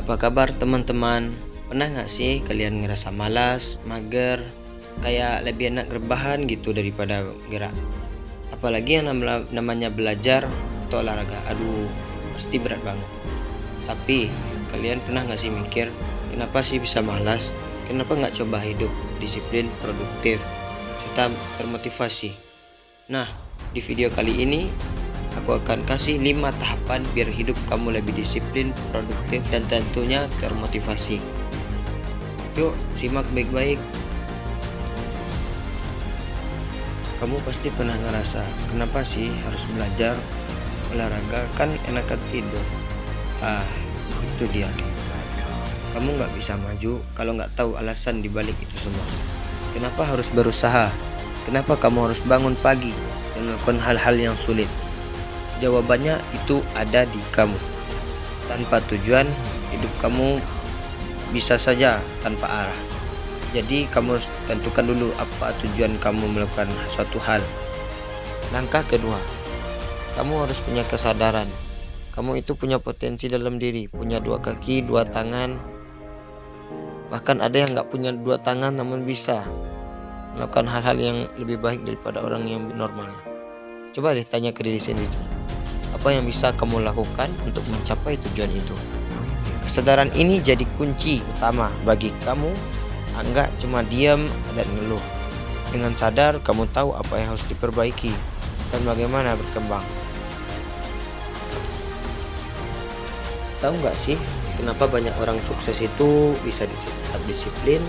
Apa kabar teman-teman? Pernah nggak sih kalian ngerasa malas, mager, kayak lebih enak rebahan gitu daripada gerak? Apalagi yang namanya belajar atau olahraga, aduh pasti berat banget. Tapi kalian pernah nggak sih mikir, kenapa sih bisa malas? Kenapa nggak coba hidup disiplin, produktif, serta termotivasi? Nah, di video kali ini aku akan kasih 5 tahapan biar hidup kamu lebih disiplin, produktif, dan tentunya termotivasi. Yuk, simak baik-baik. Kamu pasti pernah ngerasa, kenapa sih harus belajar? Olahraga kan enakan tidur. Itu dia. Kamu nggak bisa maju kalau nggak tahu alasan dibalik itu semua. Kenapa harus berusaha? Kenapa kamu harus bangun pagi dan melakukan hal-hal yang sulit? Jawabannya itu ada di kamu. Tanpa tujuan, hidup kamu bisa saja tanpa arah. Jadi kamu harus tentukan dulu apa tujuan kamu melakukan suatu hal. Langkah kedua, kamu harus punya kesadaran. Kamu itu punya potensi dalam diri, punya 2 kaki, 2 tangan. Bahkan ada yang nggak punya 2 tangan namun bisa melakukan hal-hal yang lebih baik daripada orang yang normal. Coba deh tanya ke diri sendiri, apa yang bisa kamu lakukan untuk mencapai tujuan itu? Kesadaran ini jadi kunci utama bagi kamu, enggak cuma diam dan ngeluh. Dengan sadar, kamu tahu apa yang harus diperbaiki dan bagaimana berkembang. Tahu nggak sih, kenapa banyak orang sukses itu bisa tetap disiplin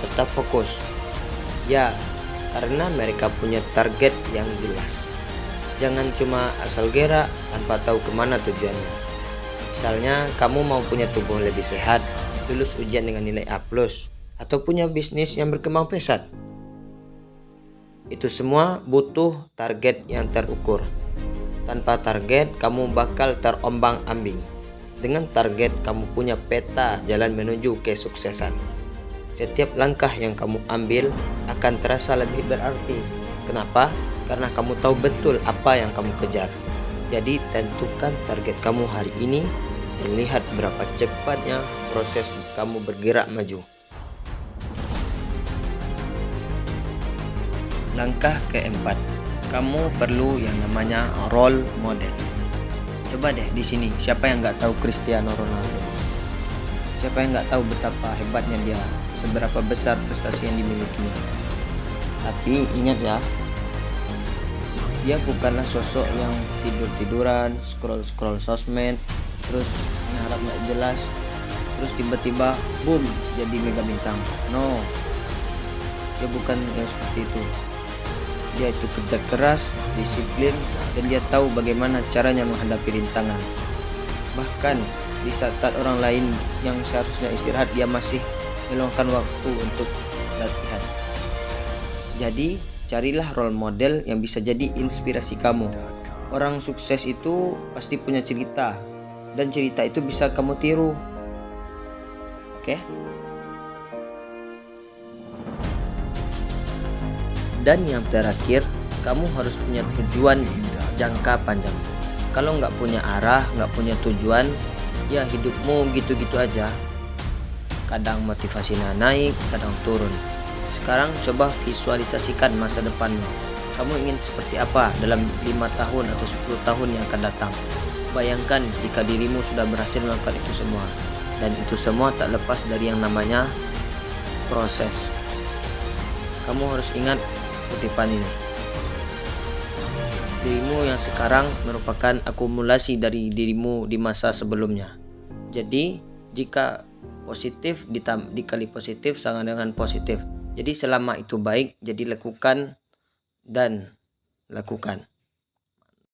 serta fokus? Ya, karena mereka punya target yang jelas. Jangan cuma asal gerak tanpa tahu kemana tujuannya. Misalnya kamu mau punya tubuh lebih sehat, lulus ujian dengan nilai A+, atau punya bisnis yang berkembang pesat. Itu semua butuh target yang terukur. Tanpa target, kamu bakal terombang-ambing. Dengan target, kamu punya peta jalan menuju kesuksesan. Setiap langkah yang kamu ambil akan terasa lebih berarti. Kenapa? Karena kamu tahu betul apa yang kamu kejar. Jadi tentukan target kamu hari ini dan lihat berapa cepatnya proses kamu bergerak maju. Langkah keempat, kamu perlu yang namanya role model. Coba deh di sini, siapa yang nggak tahu Cristiano Ronaldo? Siapa yang nggak tahu betapa hebatnya dia, seberapa besar prestasi yang dimilikinya? Tapi ingat ya, dia bukanlah sosok yang tidur-tiduran, scroll sosmed, terus mengharap nggak jelas, terus tiba-tiba boom jadi mega bintang. No, dia bukan yang seperti itu. Dia itu kerja keras, disiplin, dan dia tahu bagaimana caranya menghadapi rintangan. Bahkan di saat-saat orang lain yang seharusnya istirahat, dia masih meluangkan waktu untuk latihan. Jadi carilah role model yang bisa jadi inspirasi kamu. Orang sukses itu pasti punya cerita, dan cerita itu bisa kamu tiru. Oke? Dan yang terakhir, kamu harus punya tujuan jangka panjang. Kalau nggak punya arah, nggak punya tujuan, ya hidupmu gitu-gitu aja. Kadang motivasinya naik, kadang turun. Sekarang coba visualisasikan masa depanmu. Kamu ingin seperti apa dalam 5 tahun atau 10 tahun yang akan datang? Bayangkan jika dirimu sudah berhasil melakukan itu semua. Dan itu semua tak lepas dari yang namanya proses. Kamu harus ingat kutipan ini. Dirimu yang sekarang merupakan akumulasi dari dirimu di masa sebelumnya. Jadi jika positif dikali positif sama dengan positif. Jadi selama itu baik, jadi lakukan dan lakukan.